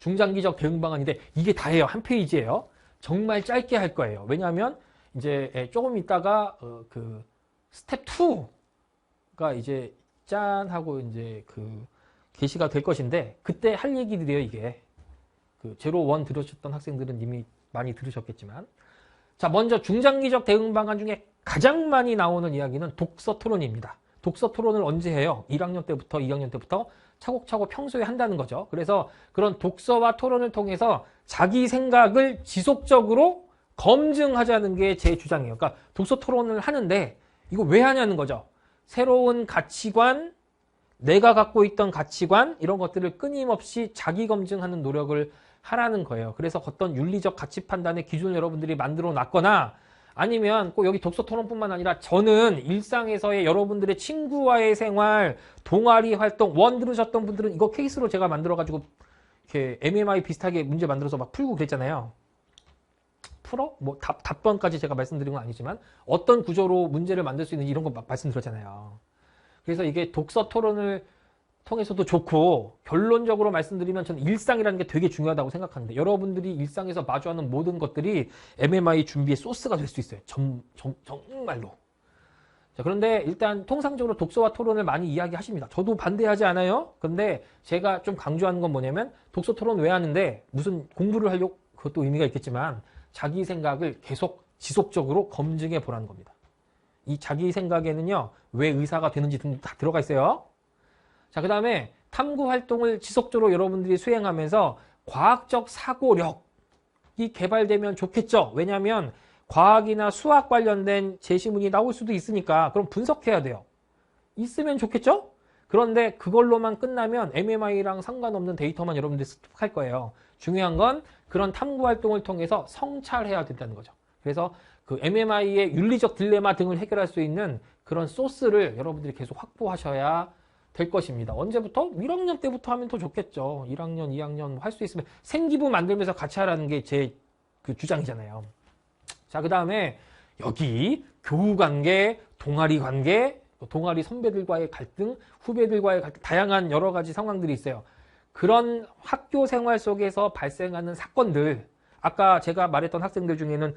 중장기적 대응 방안인데 이게 다예요. 한 페이지예요. 정말 짧게 할 거예요. 왜냐하면 이제 조금 있다가 그 스텝 2가 이제 짠 하고 이제 그 게시가 될 것인데 그때 할 얘기들이에요. 이게 그 제로 원 들으셨던 학생들은 이미 많이 들으셨겠지만, 자, 먼저 중장기적 대응 방안 중에 가장 많이 나오는 이야기는 독서 토론입니다. 독서 토론을 언제 해요? 1학년 때부터 2학년 때부터 차곡차곡 평소에 한다는 거죠. 그래서 그런 독서와 토론을 통해서 자기 생각을 지속적으로 검증하자는 게 제 주장이에요. 그러니까 독서 토론을 하는데 이거 왜 하냐는 거죠. 새로운 가치관, 내가 갖고 있던 가치관 이런 것들을 끊임없이 자기 검증하는 노력을 하라는 거예요. 그래서 어떤 윤리적 가치 판단의 기준을 여러분들이 만들어 놨거나 아니면 꼭 여기 독서 토론뿐만 아니라 저는 일상에서의 여러분들의 친구와의 생활, 동아리 활동, 원 들으셨던 분들은 이거 케이스로 제가 만들어가지고 이렇게 MMI 비슷하게 문제 만들어서 막 풀고 그랬잖아요. 풀어? 뭐 답변까지 제가 말씀드린 건 아니지만 어떤 구조로 문제를 만들 수 있는지 이런 거 막 말씀드렸잖아요. 그래서 이게 독서 토론을 통해서도 좋고 결론적으로 말씀드리면 저는 일상이라는 게 되게 중요하다고 생각하는데 여러분들이 일상에서 마주하는 모든 것들이 MMI 준비의 소스가 될 수 있어요. 정말로. 자, 그런데 일단 통상적으로 독서와 토론을 많이 이야기하십니다. 저도 반대하지 않아요. 근데 제가 좀 강조하는 건 뭐냐면 독서 토론 왜 하는데 무슨 공부를 하려고 그것도 의미가 있겠지만 자기 생각을 계속 지속적으로 검증해 보라는 겁니다. 이 자기 생각에는요 왜 의사가 되는지 등등 다 들어가 있어요. 자, 그 다음에 탐구 활동을 지속적으로 여러분들이 수행하면서 과학적 사고력이 개발되면 좋겠죠. 왜냐하면 과학이나 수학 관련된 제시문이 나올 수도 있으니까 그럼 분석해야 돼요. 있으면 좋겠죠? 그런데 그걸로만 끝나면 MMI랑 상관없는 데이터만 여러분들이 습득할 거예요. 중요한 건 그런 탐구 활동을 통해서 성찰해야 된다는 거죠. 그래서 그 MMI의 윤리적 딜레마 등을 해결할 수 있는 그런 소스를 여러분들이 계속 확보하셔야 될 것입니다. 언제부터? 1학년 때부터 하면 더 좋겠죠. 1학년, 2학년 할 수 있으면 생기부 만들면서 같이 하라는 게 제 그 주장이잖아요. 자, 그 다음에 여기 교우 관계, 동아리 관계, 동아리 선배들과의 갈등, 후배들과의 갈등, 다양한 여러 가지 상황들이 있어요. 그런 학교 생활 속에서 발생하는 사건들, 아까 제가 말했던 학생들 중에는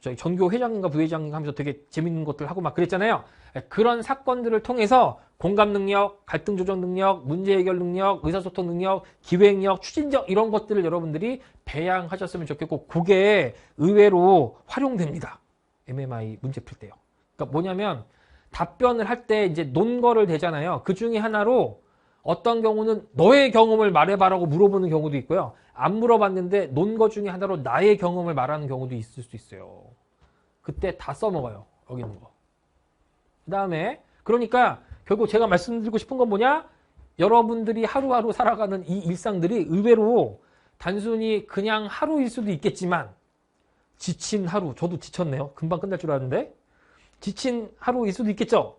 저희 전교 회장님과 부회장님 하면서 되게 재밌는 것들 하고 막 그랬잖아요. 그런 사건들을 통해서 공감 능력, 갈등 조정 능력, 문제 해결 능력, 의사소통 능력, 기획력, 추진력 이런 것들을 여러분들이 배양하셨으면 좋겠고 그게 의외로 활용됩니다. MMI 문제 풀 때요. 그러니까 뭐냐면 답변을 할 때 이제 논거를 대잖아요. 그 중에 하나로 어떤 경우는 너의 경험을 말해봐라고 물어보는 경우도 있고요. 안 물어봤는데 논거 중에 하나로 나의 경험을 말하는 경우도 있을 수 있어요. 그때 다 써먹어요. 여기 있는 거. 그 다음에 그러니까 결국 제가 말씀드리고 싶은 건 뭐냐? 여러분들이 하루하루 살아가는 이 일상들이 의외로 단순히 그냥 하루일 수도 있겠지만 지친 하루, 저도 지쳤네요. 금방 끝날 줄 알았는데 지친 하루일 수도 있겠죠?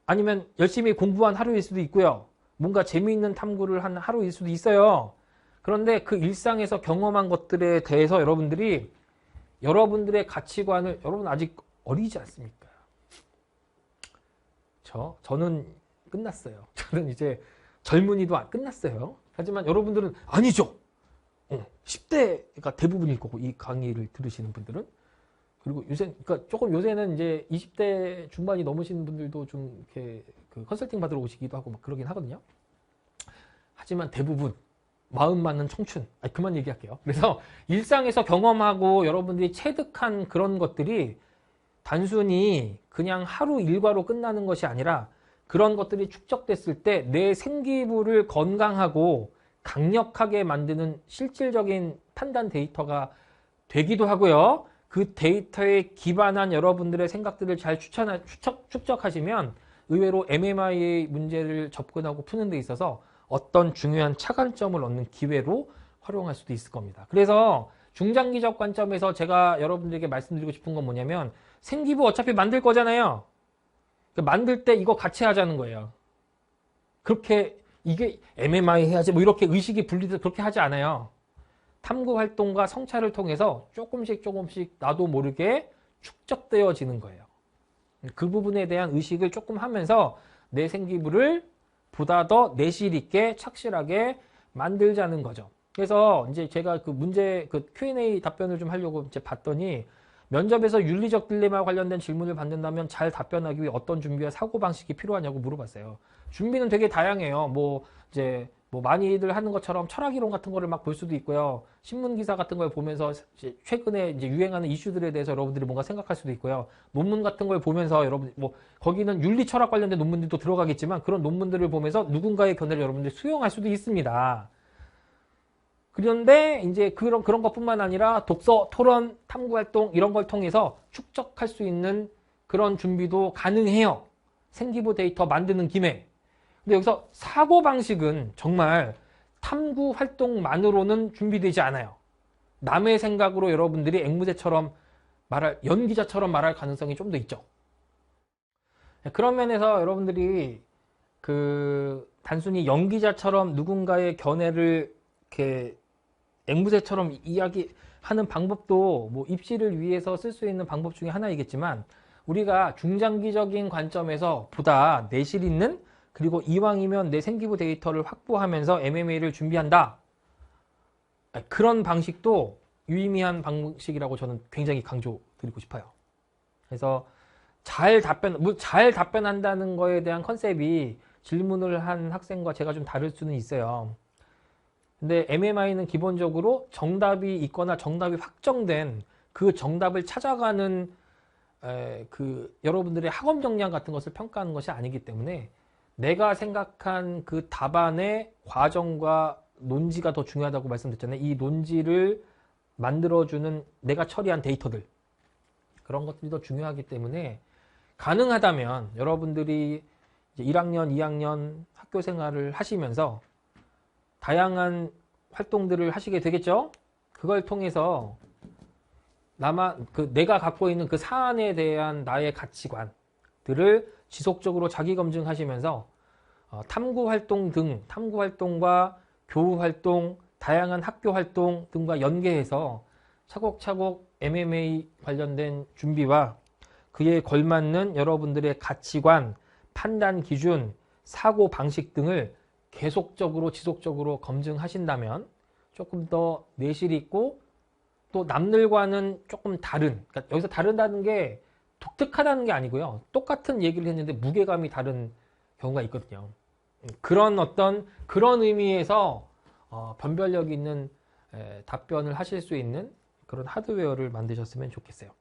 아니면 열심히 공부한 하루일 수도 있고요. 뭔가 재미있는 탐구를 한 하루일 수도 있어요. 그런데 그 일상에서 경험한 것들에 대해서 여러분들이 여러분들의 가치관을, 여러분 아직 어리지 않습니까? 저는 끝났어요. 저는 이제 젊은이도 끝났어요. 하지만 여러분들은 아니죠. 10대가 대부분일 거고 이 강의를 들으시는 분들은. 그리고 그러니까 조금 요새는 이제 20대 중반이 넘으신 분들도 좀 이렇게 그 컨설팅 받으러 오시기도 하고 막 그러긴 하거든요. 하지만 대부분 마음 맞는 청춘. 그만 얘기할게요. 그래서 일상에서 경험하고 여러분들이 체득한 그런 것들이 단순히 그냥 하루 일과로 끝나는 것이 아니라 그런 것들이 축적됐을 때 내 생기부를 건강하고 강력하게 만드는 실질적인 판단 데이터가 되기도 하고요. 그 데이터에 기반한 여러분들의 생각들을 잘 축적하시면 의외로 MMI 문제를 접근하고 푸는 데 있어서 어떤 중요한 차관점을 얻는 기회로 활용할 수도 있을 겁니다. 그래서 중장기적 관점에서 제가 여러분들에게 말씀드리고 싶은 건 뭐냐면 생기부 어차피 만들 거잖아요. 만들 때 이거 같이 하자는 거예요. 그렇게 이게 MMI 해야지 뭐 이렇게 의식이 분리돼서 그렇게 하지 않아요. 탐구 활동과 성찰을 통해서 조금씩 나도 모르게 축적되어지는 거예요. 그 부분에 대한 의식을 조금 하면서 내 생기부를 보다 더 내실 있게 착실하게 만들자는 거죠. 그래서 이제 제가 그 문제 그 Q&A 답변을 좀 하려고 이제 봤더니 면접에서 윤리적 딜레마 관련된 질문을 받는다면 잘 답변하기 위해 어떤 준비와 사고 방식이 필요하냐고 물어봤어요. 준비는 되게 다양해요. 뭐 이제 뭐 많이들 하는 것처럼 철학 이론 같은 거를 막 볼 수도 있고요. 신문 기사 같은 걸 보면서 최근에 이제 유행하는 이슈들에 대해서 여러분들이 뭔가 생각할 수도 있고요. 논문 같은 걸 보면서 여러분 뭐 거기는 윤리 철학 관련된 논문들도 들어가겠지만 그런 논문들을 보면서 누군가의 견해를 여러분들이 수용할 수도 있습니다. 그런데 이제 그런 것뿐만 아니라 독서, 토론, 탐구활동 이런 걸 통해서 축적할 수 있는 그런 준비도 가능해요. 생기부 데이터 만드는 김에. 근데 여기서 사고방식은 정말 탐구활동만으로는 준비되지 않아요. 남의 생각으로 여러분들이 앵무새처럼 연기자처럼 말할 가능성이 좀 더 있죠. 그런 면에서 여러분들이 단순히 연기자처럼 누군가의 견해를 이렇게 앵무새처럼 이야기하는 방법도 뭐 입시를 위해서 쓸 수 있는 방법 중에 하나이겠지만 우리가 중장기적인 관점에서 보다 내실 있는 그리고 이왕이면 내 생기부 데이터를 확보하면서 MMA를 준비한다. 그런 방식도 유의미한 방식이라고 저는 굉장히 강조드리고 싶어요. 그래서 잘 답변한다는 거에 대한 컨셉이 질문을 한 학생과 제가 좀 다를 수는 있어요. 근데 MMI는 기본적으로 정답이 있거나 정답이 확정된 그 정답을 찾아가는 여러분들의 학업 역량 같은 것을 평가하는 것이 아니기 때문에 내가 생각한 그 답안의 과정과 논지가 더 중요하다고 말씀드렸잖아요. 이 논지를 만들어주는 내가 처리한 데이터들 그런 것들이 더 중요하기 때문에 가능하다면 여러분들이 이제 1학년, 2학년 학교 생활을 하시면서 다양한 활동들을 하시게 되겠죠. 그걸 통해서 내가 갖고 있는 그 사안에 대한 나의 가치관들을 지속적으로 자기 검증하시면서 탐구 활동과 교우 활동, 다양한 학교 활동 등과 연계해서 차곡차곡 MMA 관련된 준비와 그에 걸맞는 여러분들의 가치관, 판단 기준, 사고 방식 등을 계속적으로 지속적으로 검증하신다면 조금 더 내실 있고 또 남들과는 조금 다른, 그러니까 여기서 다르다는 게 독특하다는 게 아니고요. 똑같은 얘기를 했는데 무게감이 다른 경우가 있거든요. 그런 의미에서 변별력 있는 답변을 하실 수 있는 그런 하드웨어를 만드셨으면 좋겠어요.